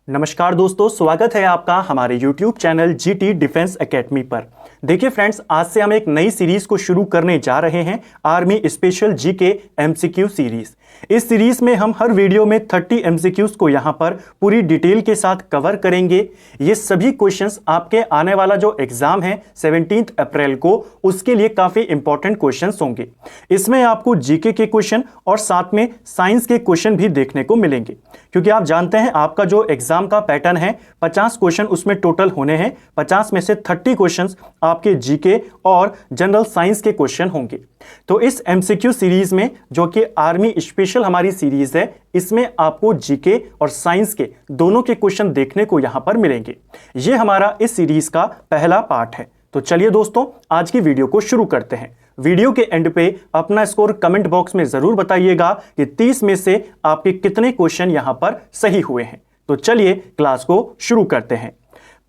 नमस्कार दोस्तों, स्वागत है आपका हमारे YouTube channel GT defence academy पर। देखिए फ्रेंड्स, आज से हम एक नई सीरीज को शुरू करने जा रहे हैं, army special GK MCQ series. इस सीरीज में हम हर वीडियो में 30 MCQs को यहां पर पूरी डिटेल के साथ कवर करेंगे। ये सभी क्वेश्चंस आपके आने वाला जो एग्जाम है 17 अप्रैल को, उसके लिए काफी इंपॉर्टेंट क्वेश्चंस होंगे। इसमें आपको जीके के क्वेश्चन और साथ में साइंस के क्वेश्चन भी देखने को मिलेंगे, क्योंकि आप जानते हैं आपका जो एग्जाम का पैटर्न है 50 क्वेश्चन उसमें टोटल होने हैं। 50 में से 30 क्वेश्चंस आपके जीके और जनरल साइंस के क्वेश्चन होंगे। तो इस MCQ सीरीज में, जो कि आर्मी स्पेशल हमारी सीरीज है, इसमें आपको जीके और साइंस के दोनों के क्वेश्चन देखने को यहां पर मिलेंगे। यह हमारा इस सीरीज का पहला पार्ट है। तो चलिए दोस्तों, आज की वीडियो को शुरू करते हैं। वीडियो के एंड पे अपना स्कोर कमेंट बॉक्स में जरूर बताइएगा कि 30 में से आपके कितने क्वेश्चन यहां पर सही हुए हैं। तो चलिए क्लास को शुरू करते हैं।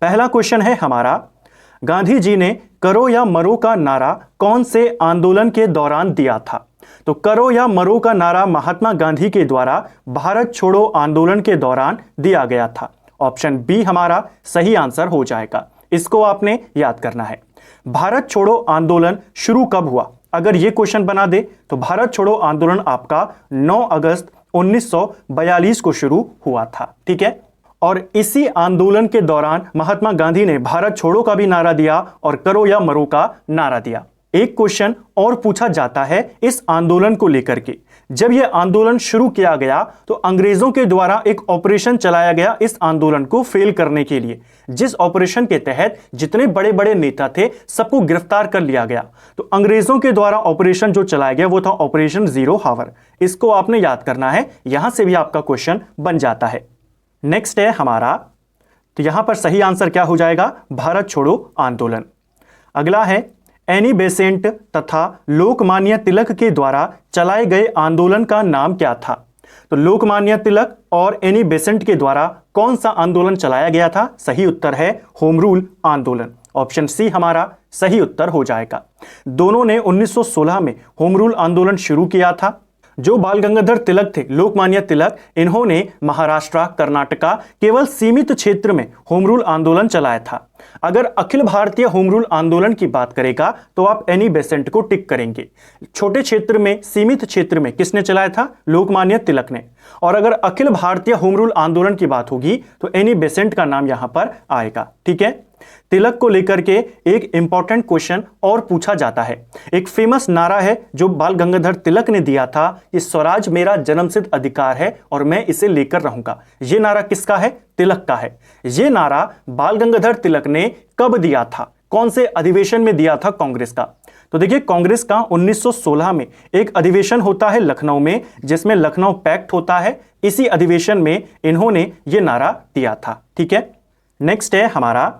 पहला क्वेश्चन है हमारा, गांधी जी ने करो या मरो का नारा कौन से आंदोलन के दौरान दिया था? तो करो या मरो का नारा महात्मा गांधी के द्वारा भारत छोड़ो आंदोलन के दौरान दिया गया था। ऑप्शन बी हमारा सही आंसर हो जाएगा। इसको आपने याद करना है। भारत छोड़ो आंदोलन शुरू कब हुआ? अगर यह क्वेश्चन बना दे तो भारत छोड़ो आंदोलन आपका 9 अगस्त 1942 को शुरू हुआ था। ठीक है, और इसी आंदोलन के दौरान महात्मा गांधी ने भारत छोड़ो का भी नारा दिया और करो या मरो का नारा दिया। एक क्वेश्चन और पूछा जाता है इस आंदोलन को लेकर के। जब यह आंदोलन शुरू किया गया तो अंग्रेजों के द्वारा एक ऑपरेशन चलाया गया इस आंदोलन को फेल करने के लिए, जिस ऑपरेशन के तहत जितने बड़े बड़े नेता थे सबको गिरफ्तार कर लिया गया। तो अंग्रेजों के द्वारा ऑपरेशन जो चलाया गया वो था ऑपरेशन जीरो हावर। इसको आपने याद करना है, यहां से भी आपका क्वेश्चन बन जाता है। नेक्स्ट है हमारा, तो यहां पर सही आंसर क्या हो जाएगा? भारत छोड़ो आंदोलन। अगला है, एनी बेसेंट तथा लोकमान्य तिलक के द्वारा चलाए गए आंदोलन का नाम क्या था? तो लोकमान्य तिलक और एनी बेसेंट के द्वारा कौन सा आंदोलन चलाया गया था? सही उत्तर है होम रूल आंदोलन। ऑप्शन सी हमारा सही उत्तर हो जाएगा। दोनों ने 1916 में होम रूल आंदोलन शुरू किया था। जो बाल गंगाधर तिलक थे, लोकमान्य तिलक, इन्होंने महाराष्ट्र, कर्नाटका, केवल सीमित क्षेत्र में होम रूल आंदोलन चलाया था। अगर अखिल भारतीय होम रूल आंदोलन की बात करेगा तो आप एनी बेसेंट को टिक करेंगे। छोटे क्षेत्र में, सीमित क्षेत्र में किसने चलाया था? लोकमान्य तिलक ने। और अगर अखिल भारतीय होम रूल आंदोलन की बात होगी तो एनी बेसेंट का नाम यहां पर आएगा। ठीक है, तिलक को लेकर के एक इंपॉर्टेंट क्वेश्चन और पूछा जाता है। एक फेमस नारा है जो बाल गंगाधर तिलक ने दिया था कि स्वराज मेरा जन्मसिद्ध अधिकार है और मैं इसे लेकर रहूंगा। यह नारा किसका है? तिलक का है। यह नारा बाल गंगाधर तिलक ने कब दिया था? कौन से अधिवेशन में दिया था कांग्रेस का? तो देखिए, कांग्रेस का 1916 में एक अधिवेशन होता है लखनऊ में, जिसमें लखनऊ पैक्ट होता है। इसी अधिवेशन में इन्होंने यह नारा दिया था। ठीक है, नेक्स्ट है हमारा,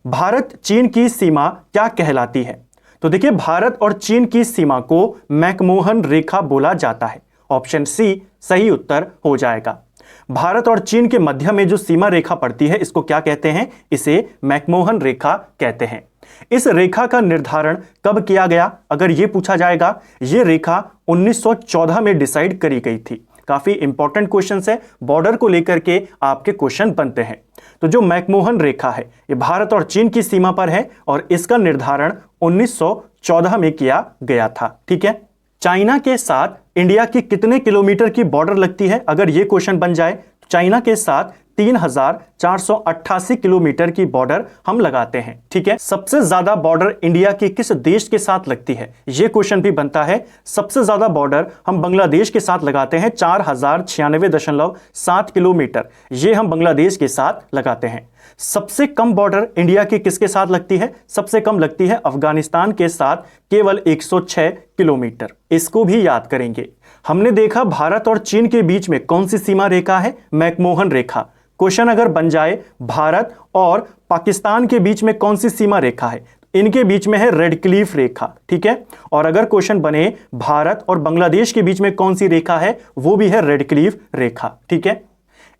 भारत चीन की सीमा क्या कहलाती है? तो देखिए, भारत और चीन की सीमा को मैकमोहन रेखा बोला जाता है। ऑप्शन सी सही उत्तर हो जाएगा। भारत और चीन के मध्य में जो सीमा रेखा पड़ती है, इसको क्या कहते हैं? इसे मैकमोहन रेखा कहते हैं। इस रेखा का निर्धारण कब किया गया? अगर यह पूछा जाएगा, यह रेखा 1914 में डिसाइड करी गई थी। काफी इंपॉर्टेंट क्वेश्चन है, बॉर्डर को लेकर के आपके क्वेश्चन बनते हैं। तो जो मैकमोहन रेखा है, ये भारत और चीन की सीमा पर है और इसका निर्धारण 1914 में किया गया था। ठीक है, चाइना के साथ इंडिया की कितने किलोमीटर की बॉर्डर लगती है? अगर यह क्वेश्चन बन जाए तो चाइना के साथ 3488 किलोमीटर की बॉर्डर हम लगाते हैं। ठीक है, सबसे ज्यादा बॉर्डर इंडिया की किस देश के साथ लगती है? यह क्वेश्चन भी बनता है। सबसे ज्यादा बॉर्डर हम बांग्लादेश के साथ लगाते हैं, 4096.7 किलोमीटर ये हम बांग्लादेश के साथ लगाते हैं। सबसे कम बॉर्डर इंडिया की किसके साथ लगती है? सबसे कम लगती है अफगानिस्तान के साथ, केवल 106 किलोमीटर। इसको भी याद करेंगे। हमने देखा भारत और चीन के बीच में कौन सी सीमा रेखा है? मैकमोहन रेखा। क्वेश्चन अगर बन जाए भारत और पाकिस्तान के बीच में कौन सी सीमा रेखा है? इनके बीच में है रेड क्लिफ रेखा। ठीक है, और अगर क्वेश्चन बने भारत और बांग्लादेश के बीच में कौन सी रेखा है? वो भी है रेड क्लिफ रेखा। ठीक है,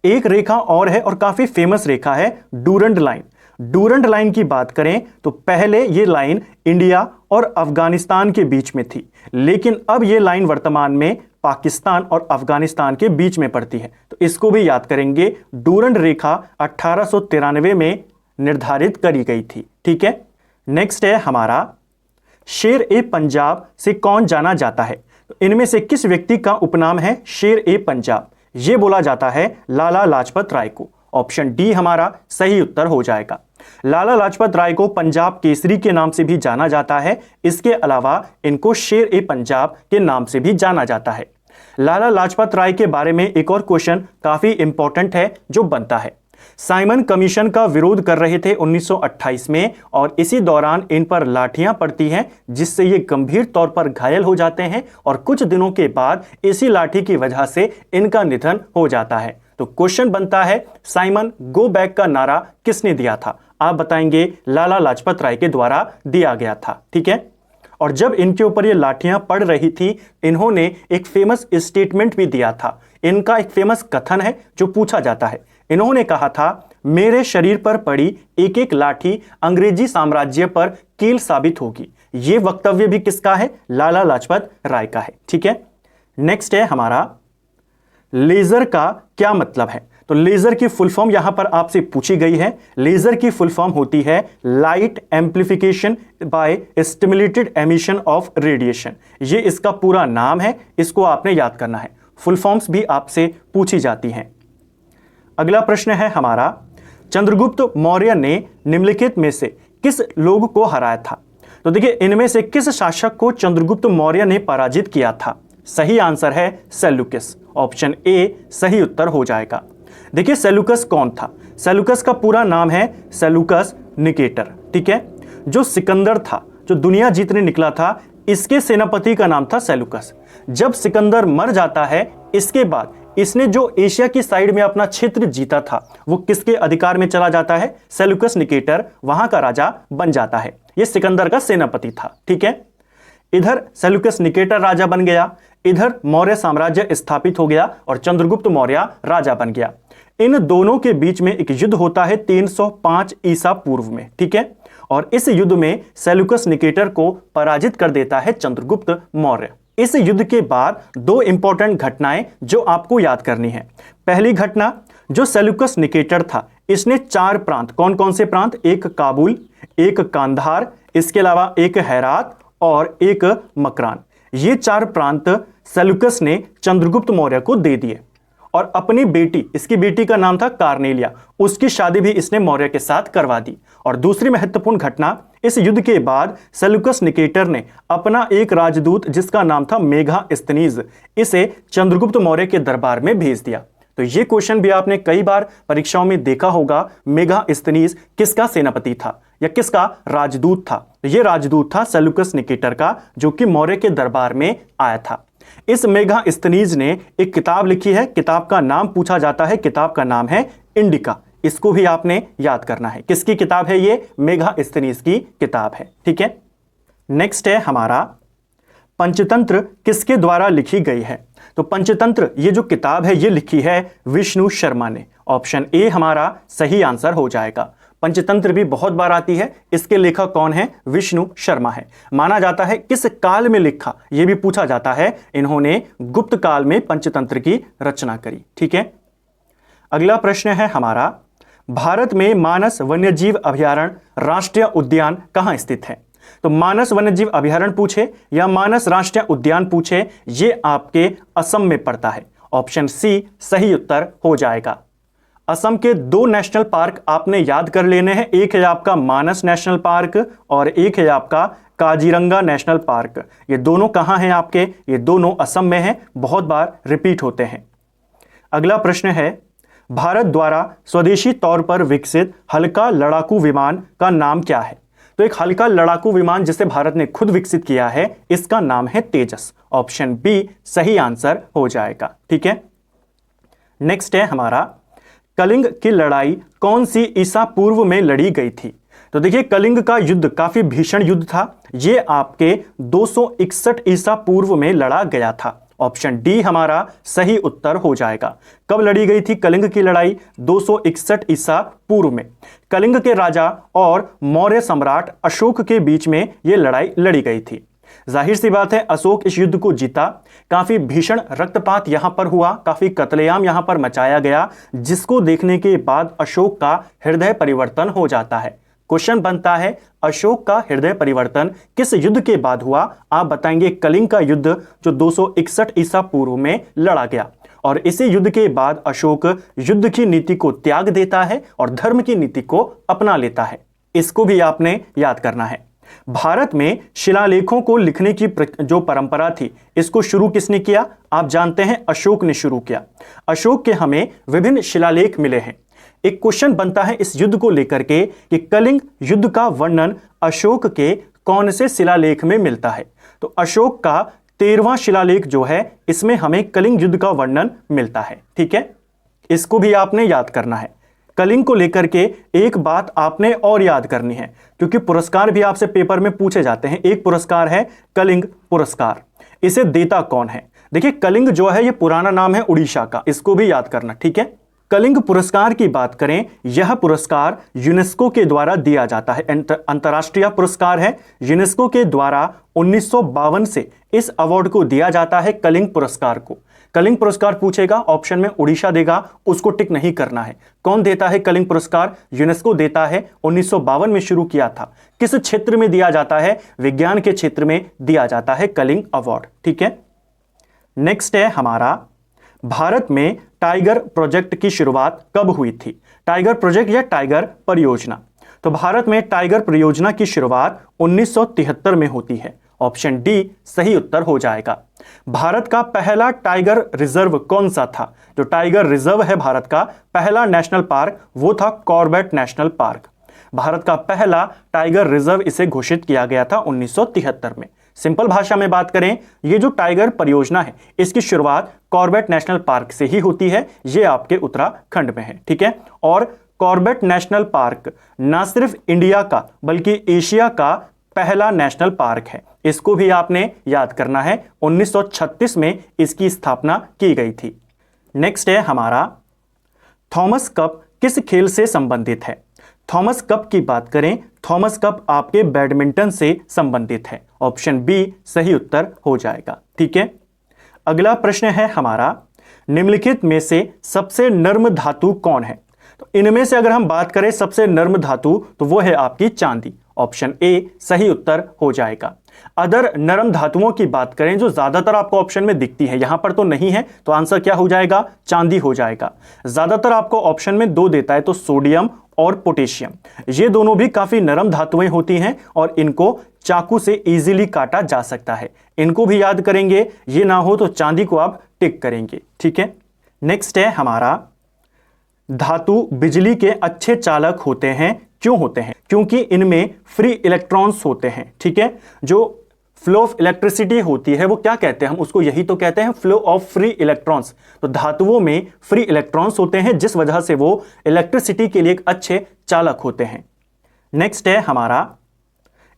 एक रेखा और है और काफी फेमस रेखा है, डूरंड लाइन। डूरंड लाइन की बात करें तो पहले ये लाइन इंडिया और अफगानिस्तान के बीच में थी, लेकिन अब ये लाइन वर्तमान में पाकिस्तान और अफगानिस्तान के बीच में पड़ती है, तो इसको भी याद करेंगे। डूरंड रेखा 1893 में निर्धारित करी गई थी। ठीक है, नेक्स्ट है हमारा शेर ए पंजाब से कौन जाना जाता है? तो इनमें से किस व्यक्ति का उपनाम है शेर ए पंजाब? यह बोला जाता है लाला लाजपत राय को। ऑप्शन डी हमारा सही उत्तर हो जाएगा। लाला लाजपत राय को पंजाब केसरी के नाम से भी जाना जाता है। इसके अलावा इनको शेर ए पंजाब के नाम से भी जाना जाता है। लाला लाजपत राय के बारे में एक और क्वेश्चन काफी इंपॉर्टेंट है जो बनता है। साइमन कमीशन का विरोध कर रहे थे 1928 में और इसी दौरान इन पर लाठियां पड़ती हैं, जिससे ये गंभीर तौर पर घायल हो जाते हैं और कुछ दिनों के बाद इसी लाठी की वजह से इनका निधन हो जाता है। तो क्वेश्चन बनता है साइमन गो बैक का नारा किसने दिया था? आप बताएंगे लाला लाजपत राय के द्वारा दिया गया था। ठीक है, और जब इनके ऊपर ये लाठियां पड़ रही थी, इन्होंने एक फेमस स्टेटमेंट भी दिया था। इनका एक फेमस कथन है जो पूछा जाता है। इन्होंने कहा था, मेरे शरीर पर पड़ी एक एक लाठी अंग्रेजी साम्राज्य पर कील साबित होगी। यह वक्तव्य भी किसका है? लाला लाजपत राय का है। ठीक है, नेक्स्ट है हमारा लेजर का क्या मतलब है? तो लेजर की फुल फॉर्म यहां पर आपसे पूछी गई है। लेजर की फुल फॉर्म होती है light amplification by stimulated emission of radiation. ये इसका पूरा नाम है, इसको आपने याद करना है। फुल फॉर्म्स भी आपसे पूछी जाती हैं। अगला प्रश्न है हमारा, चंद्रगुप्त मौर्य ने निम्नलिखित में से किस लोग को हराया था? तो देखिए, इनमें से किस शासक को चंद्रगुप्त मौर्य ने पराजित किया था? सही आंसर है सेल्यूकस। ऑप्शन ए सही उत्तर हो जाएगा। देखिए, सेल्यूकस कौन था? सेल्यूकस का पूरा नाम है सेल्यूकस निकेटर। ठीक है, जो सिकंदर था, जो दुनिया जीतने निकला था, इसके सेनापति का नाम था सेल्यूकस। जब सिकंदर मर जाता है, इसके बाद इसने जो एशिया की साइड में अपना क्षेत्र जीता था, वो किसके अधिकार में चला जाता है? सेल्यूकस निकेटर वहां का राजा बन जाता है। यह सिकंदर का सेनापति था। ठीक है, इधर सेल्यूकस निकेटर राजा बन गया, इधर मौर्य साम्राज्य स्थापित हो गया और चंद्रगुप्त मौर्य राजा बन गया। इन दोनों के बीच में एक युद्ध होता है 305 ईसा पूर्व में। ठीक है, और इस युद्ध में सेल्यूकस निकेटर को पराजित कर देता है चंद्रगुप्त मौर्य। इस युद्ध के बाद दो इंपॉर्टेंट घटनाएं जो आपको याद करनी है। पहली घटना, जो सेल्यूकस निकेटर था, इसने 4 प्रांत, कौन कौन से प्रांत? एक काबुल, एक कांधार, इसके अलावा एक हेरात और एक मकरान। ये 4 प्रांत सेल्यूकस ने चंद्रगुप्त मौर्य को दे दिए और अपनी बेटी, इसकी बेटी का नाम था कार्नेलिया, उसकी शादी भी इसने मौर्य के साथ करवा दी। और दूसरी महत्वपूर्ण घटना, इस युद्ध के बाद सेल्यूकस निकेटर ने अपना एक राजदूत जिसका नाम था मेगास्थनीज, इसे चंद्रगुप्त मौर्य के दरबार में भेज दिया। तो ये क्वेश्चन भी आपने कई बार परीक्षाओं में देखा होगा। मेगास्थनीज किसका सेनापति था या किसका राजदूत था? तो ये राजदूत था सेल्यूकस निकेटर का, जो कि मौर्य के दरबार में आया था। इस मेगास्थनीज ने एक किताब लिखी है, किताब का नाम पूछा जाता है, किताब का नाम है इंडिका। इसको भी आपने याद करना है। किसकी किताब है ये? मेगास्थनीज की किताब है। ठीक है, नेक्स्ट है हमारा पंचतंत्र किसके द्वारा लिखी गई है? तो पंचतंत्र, ये जो किताब है, ये लिखी है विष्णु शर्मा ने। ऑप्शन ए हमारा सही आंसर हो जाएगा। पंचतंत्र भी बहुत बार आती है, इसके लेखक कौन है? विष्णु शर्मा है। माना जाता है किस काल में लिखा, यह भी पूछा जाता है। इन्होंने गुप्त काल में पंचतंत्र की रचना करी। ठीक है, अगला प्रश्न है हमारा, भारत में मानस वन्यजीव अभयारण्य राष्ट्रीय उद्यान कहां स्थित है? तो मानस वन्यजीव अभयारण्य पूछे या मानस राष्ट्रीय उद्यान पूछे, ये आपके असम में पड़ता है। ऑप्शन सी सही उत्तर हो जाएगा। असम के 2 नेशनल पार्क आपने याद कर लेने हैं। एक है आपका मानस नेशनल पार्क और एक है आपका काजीरंगा नेशनल पार्क। ये दोनों कहां हैं आपके? ये दोनों असम में हैं, बहुत बार रिपीट होते हैं। अगला प्रश्न है, भारत द्वारा स्वदेशी तौर पर विकसित हल्का लड़ाकू विमान का नाम क्या है? तो एक हल्का लड़ाकू विमान जिसे भारत ने खुद विकसित किया है, इसका नाम है तेजस। ऑप्शन बी सही आंसर हो जाएगा। ठीक है, नेक्स्ट है हमारा, कलिंग की लड़ाई कौन सी ईसा पूर्व में लड़ी गई थी? तो देखिए, कलिंग का युद्ध काफी भीषण युद्ध था। यह आपके 261 ईसा पूर्व में लड़ा गया था। ऑप्शन डी हमारा सही उत्तर हो जाएगा। कब लड़ी गई थी कलिंग की लड़ाई? 261 ईसा पूर्व में। कलिंग के राजा और मौर्य सम्राट अशोक के बीच में यह लड़ाई लड़ी गई थी। जाहिर सी बात है अशोक इस युद्ध को जीता, काफी भीषण रक्तपात यहां पर हुआ, काफी कत्लेआम यहां पर मचाया गया, जिसको देखने के बाद अशोक का हृदय परिवर्तन हो जाता है। क्वेश्चन बनता है अशोक का हृदय परिवर्तन किस युद्ध के बाद हुआ? आप बताएंगे कलिंग का युद्ध जो 261 ईसा पूर्व में लड़ा गया। और इसी युद्ध के बाद अशोक युद्ध की नीति को त्याग देता है और धर्म की नीति को अपना लेता है। इसको भी आपने याद करना है। भारत में शिलालेखों को लिखने की जो परंपरा थी, इसको शुरू किसने किया? आप जानते हैं अशोक ने शुरू किया। अशोक के हमें विभिन्न शिलालेख मिले हैं। एक क्वेश्चन बनता है इस युद्ध को लेकर के कि कलिंग युद्ध का वर्णन अशोक के कौन से शिलालेख में मिलता है? तो अशोक का 13वां शिलालेख जो है, इसमें हमें कलिंग युद्ध का वर्णन मिलता है। ठीक है, इसको भी आपने याद करना है। कलिंग को लेकर के एक बात आपने और याद करनी है, क्योंकि पुरस्कार भी आपसे पेपर में पूछे जाते हैं। एक पुरस्कार है कलिंग पुरस्कार, इसे देता कौन है? देखिए कलिंग जो है ये पुराना नाम है उड़ीसा का, इसको भी याद करना। ठीक है, कलिंग पुरस्कार की बात करें, यह पुरस्कार यूनेस्को के द्वारा दिया जाता है, अंतर्राष्ट्रीय पुरस्कार है। यूनेस्को के द्वारा 1952 से इस अवार्ड को दिया जाता है, कलिंग पुरस्कार को। कलिंग पुरस्कार पूछेगा, ऑप्शन में उड़ीसा देगा, उसको टिक नहीं करना है। कौन देता है कलिंग पुरस्कार? यूनेस्को देता है, 1952 में शुरू किया था। किस क्षेत्र में दिया जाता है? विज्ञान के क्षेत्र में दिया जाता है कलिंग अवार्ड। ठीक है, नेक्स्ट है हमारा, भारत में टाइगर प्रोजेक्ट की शुरुआत कब हुई थी? टाइगर प्रोजेक्ट या टाइगर परियोजना। तो भारत में टाइगर परियोजना की शुरुआत 1973 में होती है। ऑप्शन डी सही उत्तर हो जाएगा। भारत का पहला टाइगर रिजर्व कौन सा था? जो टाइगर रिजर्व है भारत का पहला नेशनल पार्क, वो था कॉर्बेट नेशनल पार्क। भारत का पहला टाइगर रिजर्व इसे घोषित किया गया था 1973 में। सिंपल भाषा में बात करें, ये जो टाइगर परियोजना है, इसकी शुरुआत कॉर्बेट नेशनल पार्क से ही होती है। ये आपके उत्तराखंड में है। ठीक है, और कॉर्बेट नेशनल पार्क ना सिर्फ इंडिया का बल्कि एशिया का पहला नेशनल पार्क है। इसको भी आपने याद करना है। 1936 में इसकी स्थापना की गई थी। नेक्स्ट है हमारा, थॉमस कप किस खेल से संबंधित है? थॉमस कप की बात करें, थॉमस कप आपके बैडमिंटन से संबंधित है। ऑप्शन बी सही उत्तर हो जाएगा। ठीक है, अगला प्रश्न है हमारा, निम्नलिखित में से सबसे नर्म धातु कौन है? तो इनमें से अगर हम बात करें सबसे नर्म धातु, तो वो है आपकी चांदी। ऑप्शन ए सही उत्तर हो जाएगा। अदर नरम धातुओं की बात करें जो ज्यादातर आपको ऑप्शन में दिखती है, यहां पर तो नहीं है, तो आंसर क्या हो जाएगा? चांदी हो जाएगा। ज्यादातर आपको ऑप्शन में दो देता है, तो सोडियम और पोटेशियम, ये दोनों भी काफी नरम धातुएं होती हैं और इनको चाकू से इजीली काटा जा सकता है। इनको भी याद करेंगे, ये ना हो तो चांदी को आप टिक करेंगे। ठीक है, नेक्स्ट है हमारा, धातु बिजली के अच्छे चालक होते हैं, क्यों होते हैं? क्योंकि इनमें फ्री इलेक्ट्रॉन्स होते हैं। ठीक है, जो फ्लो ऑफ इलेक्ट्रिसिटी होती है वो क्या कहते हैं? हम उसको यही तो कहते हैं, फ्लो ऑफ फ्री इलेक्ट्रॉन्स। तो धातुओं में फ्री इलेक्ट्रॉन्स होते हैं, जिस वजह से वो इलेक्ट्रिसिटी के लिए एक अच्छे चालक होते हैं। नेक्स्ट है हमारा,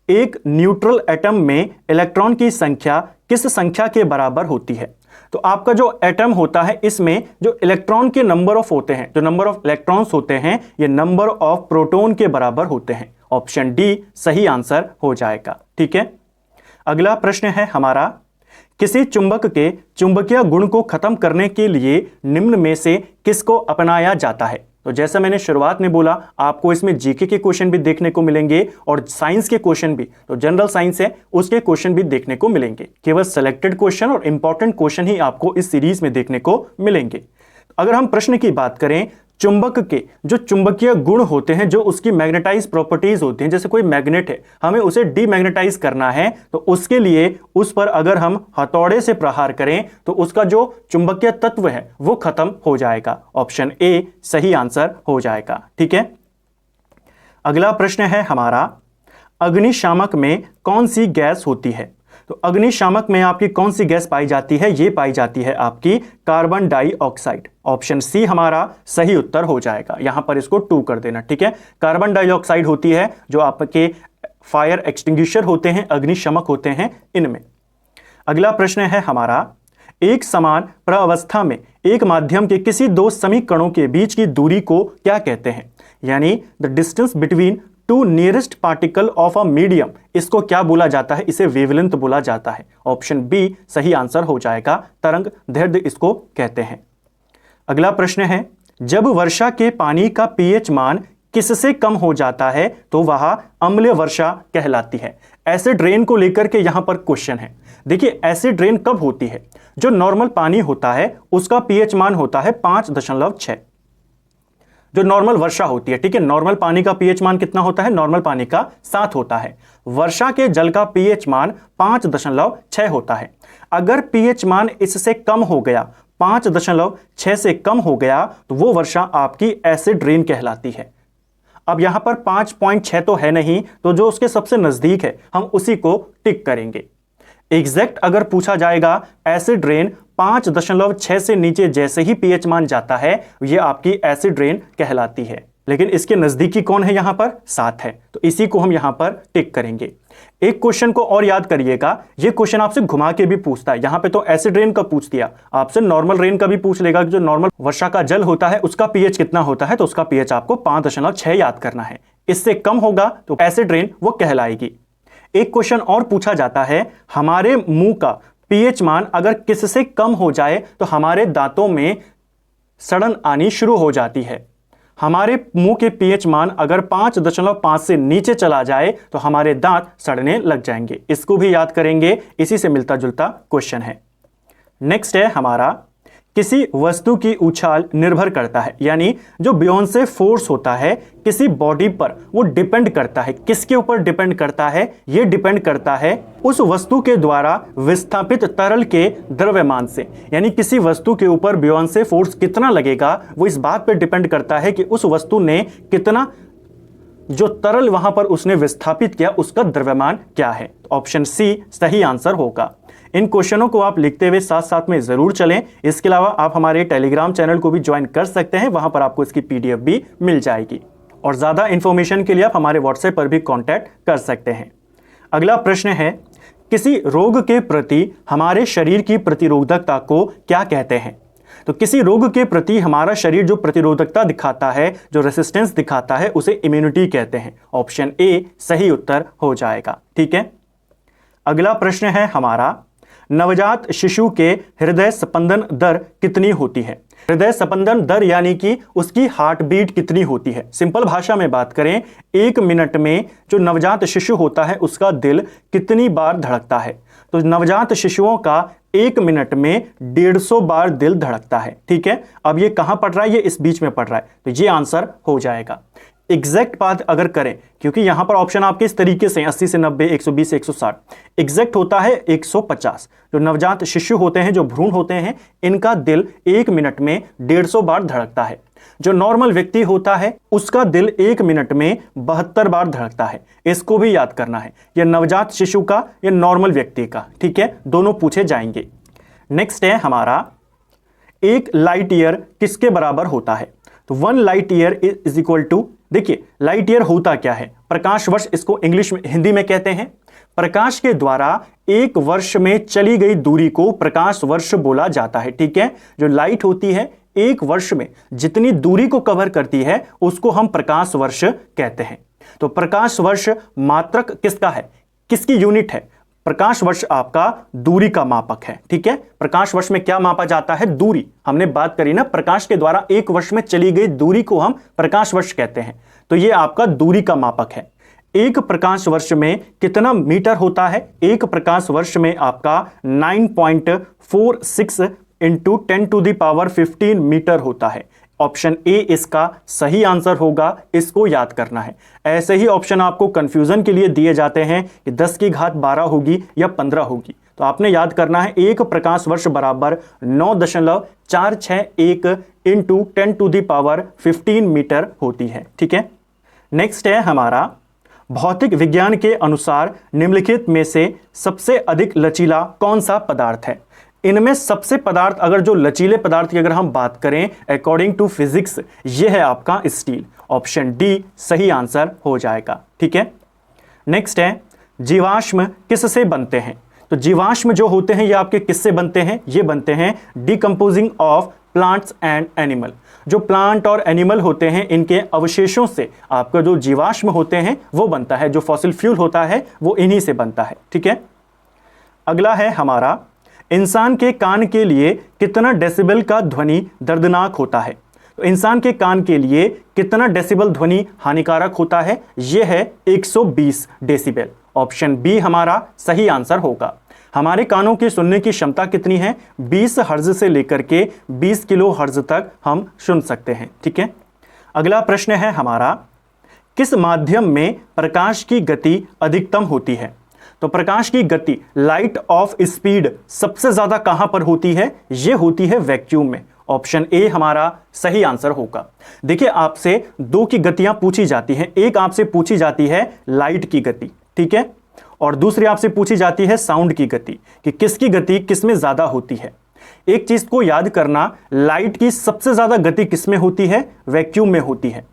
एक न्यूट्रल एटम में इलेक्ट्रॉन की संख्या किस संख्या के बराबर होती है? तो आपका जो एटम होता है, इसमें जो इलेक्ट्रॉन के नंबर ऑफ होते हैं, जो नंबर ऑफ इलेक्ट्रॉन्स होते हैं, ये नंबर ऑफ प्रोटॉन के बराबर होते हैं। ऑप्शन डी सही आंसर हो जाएगा। ठीक है, अगला प्रश्न है हमारा, किसी चुंबक के चुंबकीय गुण को खत्म करने के लिए निम्न में से किसको अपनाया जाता है? तो जैसा मैंने शुरुआत में बोला, आपको इसमें जीके के क्वेश्चन भी देखने को मिलेंगे और साइंस के क्वेश्चन भी, तो जनरल साइंस है उसके क्वेश्चन भी देखने को मिलेंगे। केवल सेलेक्टेड क्वेश्चन और इंपॉर्टेंट क्वेश्चन ही आपको इस सीरीज में देखने को मिलेंगे। अगर हम प्रश्न की बात करें, चुंबक के जो चुंबकीय गुण होते हैं, जो उसकी मैग्नेटाइज प्रॉपर्टीज होती हैं, जैसे कोई मैग्नेट है, हमें उसे डीमैग्नेटाइज करना है, तो उसके लिए उस पर अगर हम हथौड़े से प्रहार करें तो उसका जो चुंबकीय तत्व है वो खत्म हो जाएगा। ऑप्शन ए सही आंसर हो जाएगा। ठीक है, अगला प्रश्न है हमारा, अग्निशामक में कौन सी गैस होती है? तो अग्निशामक में आपकी कौन सी गैस पाई जाती है? ये पाई जाती है आपकी कार्बन डाइऑक्साइड। ऑप्शन सी हमारा सही उत्तर हो जाएगा। यहां पर इसको 2 कर देना। ठीक है, कार्बन डाइऑक्साइड होती है जो आपके फायर एक्सटिंग्विशर होते हैं, अग्निशमक होते हैं इनमें। अगला प्रश्न है हमारा, एक समान प्रावस्था में एक माध्यम के किसी दो समीकरणों के बीच की दूरी को क्या कहते हैं? यानी the distance between two nearest particle of a medium, इसको क्या बोला जाता है? इसे वेवलेंथ बोला जाता है। ऑप्शन बी सही आंसर हो जाएगा, तरंग दैर्ध्य इसको कहते हैं। अगला प्रश्न है, जब वर्षा के पानी का पीएच मान किससे कम हो जाता है तो वह अम्लीय वर्षा कहलाती है। एसिड रेन को लेकर के यहां पर क्वेश्चन है। देखिए एसिड रेन कब होती है? जो नॉर्मल पानी होता है उसका पीएच मान होता है 5.6। जो नॉर्मल वर्षा होती है, ठीक है, नॉर्मल पानी का पीएच मान कितना होता है? नॉर्मल पानी का 7 होता है। वर्षा के जल का पीएच मान 5.6 होता है। अगर पीएच मान इससे कम हो गया, 5.6 से कम हो गया, तो वो वर्षा आपकी एसिड रेन कहलाती है। अब यहां पर 5.6 तो है नहीं, तो जो उसके सबसे नजदीक है हम उसी को टिक करेंगे। एग्जैक्ट अगर पूछा जाएगा एसिड रेन 5.6 से नीचे जैसे ही पीएच मान जाता है, यह आपकी एसिड रेन कहलाती है। लेकिन इसके नजदीकी कौन है? यहां पर 7 है, तो इसी को हम यहां पर टिक करेंगे। एक क्वेश्चन को और याद करिएगा, यह क्वेश्चन आपसे घुमा के भी पूछता है। यहां पे तो एसिड रेन का पूछ दिया, आपसे नॉर्मल रेन का भी पूछ लेगा कि जो नॉर्मल वर्षा का जल होता है उसका पीएच कितना होता है, तो उसका पीएच आपको 5.6 याद करना है। इससे कम होगा तो एसिड रेन वो कहलाएगी। एक क्वेश्चन और पूछा जाता है, हमारे मुंह का पीएच मान अगर किससे कम हो जाए तो हमारे दांतों में सड़न आनी शुरू हो जाती है। हमारे मुंह के पीएच मान अगर 5.5 से नीचे चला जाए तो हमारे दांत सड़ने लग जाएंगे। इसको भी याद करेंगे, इसी से मिलता जुलता क्वेश्चन है। नेक्स्ट है हमारा, किसी वस्तु की उछाल निर्भर करता है, यानी जो बियॉन्से फोर्स होता है किसी बॉडी पर, वो डिपेंड करता है। किसके ऊपर डिपेंड करता है? ये डिपेंड करता है उस वस्तु के द्वारा विस्थापित तरल के द्रव्यमान से। यानी किसी वस्तु के ऊपर बियॉन्से फोर्स कितना लगेगा वो इस बात पर डिपेंड करता है कि उस वस्तु ने कितना, जो तरल वहां पर उसने विस्थापित किया उसका द्रव्यमान क्या है। ऑप्शन सी सही आंसर होगा। इन क्वेश्चनों को आप लिखते हुए साथ साथ में जरूर चलें। इसके अलावा आप हमारे टेलीग्राम चैनल को भी ज्वाइन कर सकते हैं, वहां पर आपको इसकी पीडीएफ भी मिल जाएगी। और ज्यादा इंफॉर्मेशन के लिए आप हमारे व्हाट्सएप पर भी कांटेक्ट कर सकते हैं। अगला प्रश्न है, किसी रोग के प्रति हमारे शरीर की प्रतिरोधकता को क्या कहते हैं? तो किसी रोग के प्रति हमारा शरीर जो प्रतिरोधकता दिखाता है, जो रेसिस्टेंस दिखाता है, उसे इम्यूनिटी कहते हैं। ऑप्शन ए सही उत्तर हो जाएगा। ठीक है, अगला प्रश्न है हमारा, नवजात शिशु के हृदय स्पंदन दर कितनी होती है? हृदय स्पंदन दर यानी कि उसकी हार्ट बीट कितनी होती है? सिंपल भाषा में बात करें, 1 मिनट में जो नवजात शिशु होता है उसका दिल कितनी बार धड़कता है? तो नवजात शिशुओं का 1 मिनट में 150 बार दिल धड़कता है। ठीक है, अब ये कहां पड़ रहा है? ये इस बीच में पड़ रहा है, तो ये आंसर हो जाएगा। एग्जैक्ट बात अगर करें, क्योंकि यहां पर ऑप्शन आपके इस तरीके से 80 से 90, 120 से 160, एग्जैक्ट होता है 150। जो नवजात शिशु होते हैं, जो भ्रूण होते हैं, इनका दिल 1 मिनट में 150 बार धड़कता है। जो नॉर्मल व्यक्ति होता है उसका दिल 1 मिनट में 72 बार धड़कता है। इसको भी याद करना है, यह नवजात शिशु का या नॉर्मल व्यक्ति का। ठीक है, दोनों पूछे जाएंगे। नेक्स्ट है हमारा, 1 लाइट ईयर किसके बराबर होता है? तो 1 light year is equal to, देखिए लाइट ईयर होता क्या है? प्रकाश वर्ष इसको इंग्लिश में, हिंदी में कहते हैं। प्रकाश के द्वारा 1 वर्ष में चली गई दूरी को प्रकाश वर्ष बोला जाता है। ठीक है, जो लाइट होती है 1 वर्ष में जितनी दूरी को कवर करती है उसको हम प्रकाश वर्ष कहते हैं। तो प्रकाश वर्ष मात्रक किसका है? किसकी यूनिट है? प्रकाश वर्ष आपका दूरी का मापक है। ठीक है, प्रकाश वर्ष में क्या मापा जाता है? दूरी। हमने बात करी ना, प्रकाश के द्वारा 1 वर्ष में चली गई दूरी को हम प्रकाश वर्ष कहते हैं। तो ये आपका दूरी का मापक है। 1 प्रकाश वर्ष में कितना मीटर होता है? 1 प्रकाश वर्ष में आपका 9.46 इंटू 10⁻15 मीटर होता है। ऑप्शन ए इसका सही आंसर होगा, इसको याद करना है। ऐसे ही ऑप्शन आपको कंफ्यूजन के लिए दिए जाते हैं कि 10 की घात 12 होगी या 15 होगी, तो आपने याद करना है 1 प्रकाश वर्ष बराबर 9.461 इंटू 10⁻15 मीटर होती है। ठीक है, नेक्स्ट है हमारा, भौतिक विज्ञान के अनुसार निम्नलिखित में से सबसे अधिक लचीला कौन सा पदार्थ है? इनमें सबसे पदार्थ, अगर जो लचीले पदार्थ की अगर हम बात करें अकॉर्डिंग टू फिजिक्स, ये है आपका स्टील। ऑप्शन डी सही आंसर हो जाएगा। ठीक है, नेक्स्ट है, जीवाश्म किससे बनते हैं? तो जीवाश्म जो होते हैं ये आपके किससे बनते हैं? ये बनते हैं decomposing of plants and animal. जो प्लांट और एनिमल होते हैं इनके अवशेषों से आपका जो जीवाश्म होते हैं वो बनता है, जो फॉसिल फ्यूल होता है वो इन्हीं से बनता है। ठीक है, अगला है हमारा, इंसान के कान के लिए कितना डेसिबल का ध्वनि दर्दनाक होता है? तो इंसान के कान के लिए कितना डेसिबल ध्वनि हानिकारक होता है? यह है 120 डेसिबल। ऑप्शन बी हमारा सही आंसर होगा। हमारे कानों की सुनने की क्षमता कितनी है? 20 हर्ज से लेकर के 20 किलो हर्ज तक हम सुन सकते हैं। ठीक है, अगला प्रश्न है हमारा, किस माध्यम में प्रकाश की गति अधिकतम होती है? तो प्रकाश की गति, लाइट ऑफ स्पीड, सबसे ज्यादा कहां पर होती है? यह होती है वैक्यूम में। ऑप्शन ए हमारा सही आंसर होगा। देखिए, आपसे दो की गतियां पूछी जाती हैं। एक आपसे पूछी जाती है लाइट की गति, ठीक है, और दूसरी आपसे पूछी जाती है साउंड की गति, कि किसकी गति किसमें ज्यादा होती है। एक चीज को याद करना, लाइट की सबसे ज्यादा गति किसमें होती है? वैक्यूम में होती है।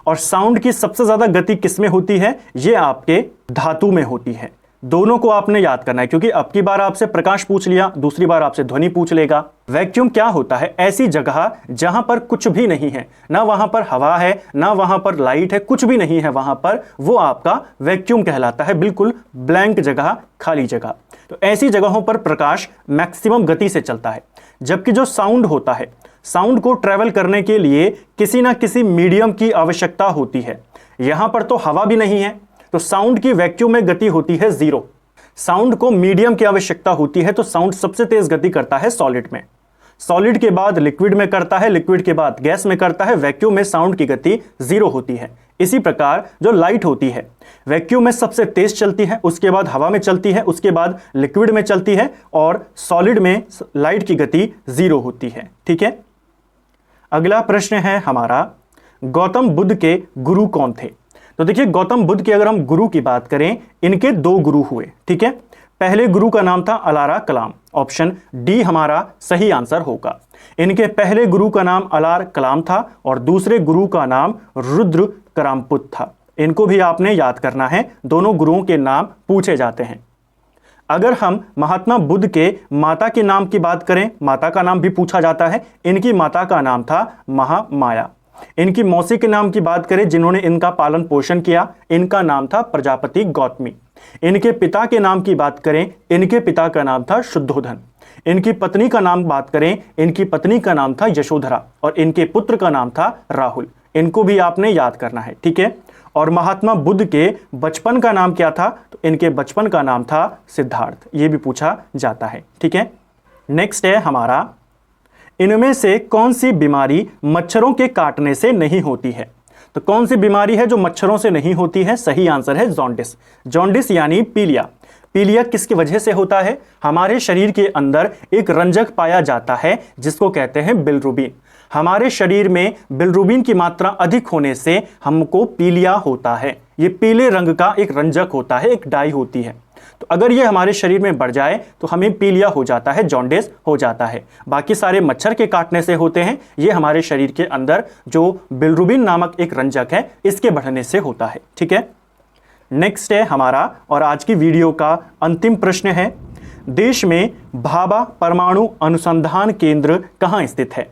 और साउंड की सबसे ज्यादा गति किसमें होती है? यह आपके धातु में होती है। दोनों को आपने याद करना है, क्योंकि अब की बार आपसे प्रकाश पूछ लिया, दूसरी बार आपसे ध्वनि पूछ लेगा। वैक्यूम क्या होता है? ऐसी जगह जहां पर कुछ भी नहीं है, ना वहां पर हवा है, ना वहां पर लाइट है, कुछ भी नहीं है वहां पर, वो आपका वैक्यूम कहलाता है। बिल्कुल ब्लैंक जगह, खाली जगह। तो ऐसी जगहों पर प्रकाश मैक्सिमम गति से चलता है। जबकि जो साउंड होता है, साउंड को ट्रेवल करने के लिए किसी ना किसी मीडियम की आवश्यकता होती है। यहां पर तो हवा भी नहीं है, तो साउंड की वैक्यूम में गति होती है 0। साउंड को मीडियम की आवश्यकता होती है, तो साउंड सबसे तेज गति करता है सॉलिड में। सॉलिड के बाद लिक्विड में करता है, लिक्विड के बाद गैस में करता है। वैक्यूम में साउंड की गति 0 होती है। इसी प्रकार जो लाइट होती है, वैक्यूम में सबसे तेज चलती है, उसके बाद हवा में चलती है, उसके बाद लिक्विड में चलती है, और सॉलिड में लाइट की गति 0 होती है। ठीक है, अगला प्रश्न है हमारा, गौतम बुद्ध के गुरु कौन थे? तो देखिए, गौतम बुद्ध के अगर हम गुरु की बात करें, इनके 2 गुरु हुए। ठीक है, पहले गुरु का नाम था अलारा कलाम। ऑप्शन डी हमारा सही आंसर होगा। इनके पहले गुरु का नाम अलार कलाम था और दूसरे गुरु का नाम रुद्र करामपुत था। इनको भी आपने याद करना है, दोनों गुरुओं के नाम पूछे जाते हैं। अगर हम महात्मा बुद्ध के माता के नाम की बात करें, माता का नाम भी पूछा जाता है। इनकी माता का नाम था महामाया। इनकी मौसी के नाम की बात करें, जिन्होंने इनका पालन पोषण किया, इनका नाम था प्रजापति गौतमी। इनके पिता के नाम की बात करें, इनके पिता का नाम था शुद्धोधन। इनकी पत्नी का नाम बात करें, इनकी पत्नी का नाम था यशोधरा, और इनके पुत्र का नाम था राहुल। इनको भी आपने याद करना है। ठीक है, और महात्मा बुद्ध के बचपन का नाम क्या था? तो इनके बचपन का नाम था सिद्धार्थ। ये भी पूछा जाता है। ठीक है, नेक्स्ट है हमारा, इनमें से कौन सी बीमारी मच्छरों के काटने से नहीं होती है? तो कौन सी बीमारी है जो मच्छरों से नहीं होती है? सही आंसर है जॉन्डिस। जॉन्डिस यानी पीलिया। पीलिया किसकी वजह से होता है? हमारे शरीर के अंदर एक रंजक पाया जाता है जिसको कहते हैं बिलिरुबिन। हमारे शरीर में बिलिरुबिन की मात्रा अधिक होने से हमको पीलिया होता है। ये पीले रंग का एक रंजक होता है, एक डाई होती है। तो अगर ये हमारे शरीर में बढ़ जाए तो हमें पीलिया हो जाता है, जॉन्डिस हो जाता है। बाकी सारे मच्छर के काटने से होते हैं, ये हमारे शरीर के अंदर जो बिलिरुबिन नामक एक रंजक है, इसके बढ़ने से होता है। ठीक है, नेक्स्ट है हमारा, और आज की वीडियो का अंतिम प्रश्न है, देश में भाभा परमाणु अनुसंधान केंद्र कहाँ स्थित है?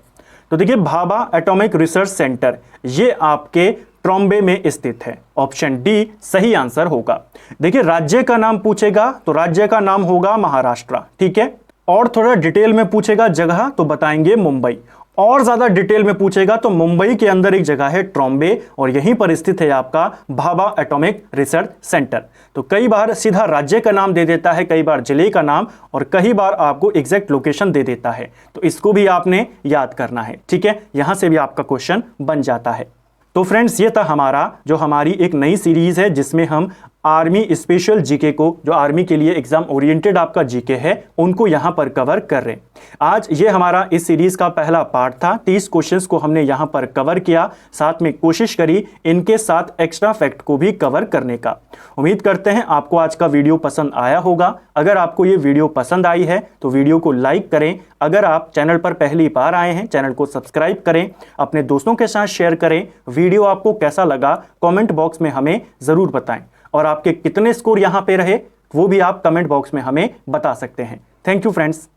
तो देखिए, भाभा एटॉमिक रिसर्च सेंटर ये आपके ट्रॉम्बे में स्थित है। ऑप्शन डी सही आंसर होगा। देखिए, राज्य का नाम पूछेगा तो राज्य का नाम होगा महाराष्ट्र। ठीक है, और थोड़ा डिटेल में पूछेगा जगह तो बताएंगे मुंबई। और ज्यादा डिटेल में पूछेगा तो मुंबई के अंदर एक जगह है ट्रॉम्बे, और यहीं पर स्थित है आपका भाभा एटॉमिक रिसर्च सेंटर। तो कई बार सीधा राज्य का नाम दे देता है, कई बार जिले का नाम, और कई बार आपको एग्जैक्ट लोकेशन दे देता है। तो इसको भी आपने याद करना है। ठीक है, यहां से भी आपका क्वेश्चन बन जाता है। तो फ्रेंड्स, ये था हमारा जो हमारी एक नई सीरीज है जिसमें हम आर्मी स्पेशल जीके को, जो आर्मी के लिए एग्जाम ओरिएंटेड आपका जीके है, उनको यहां पर कवर कर रहे हैं। आज ये हमारा इस सीरीज का पहला पार्ट था। 30 क्वेश्चंस को हमने यहां पर कवर किया, साथ में कोशिश करी इनके साथ एक्स्ट्रा फैक्ट को भी कवर करने का। उम्मीद करते हैं आपको आज का वीडियो पसंद आया होगा। अगर आपको ये वीडियो पसंद आई है तो वीडियो को लाइक करें। अगर आप चैनल पर पहली बार आए हैं, चैनल को सब्सक्राइब करें, अपने दोस्तों के साथ शेयर करें। वीडियो आपको कैसा लगा कमेंट बॉक्स में हमें जरूर बताएं, और आपके कितने स्कोर यहां पे रहे वो भी आप कमेंट बॉक्स में हमें बता सकते हैं। Thank you friends.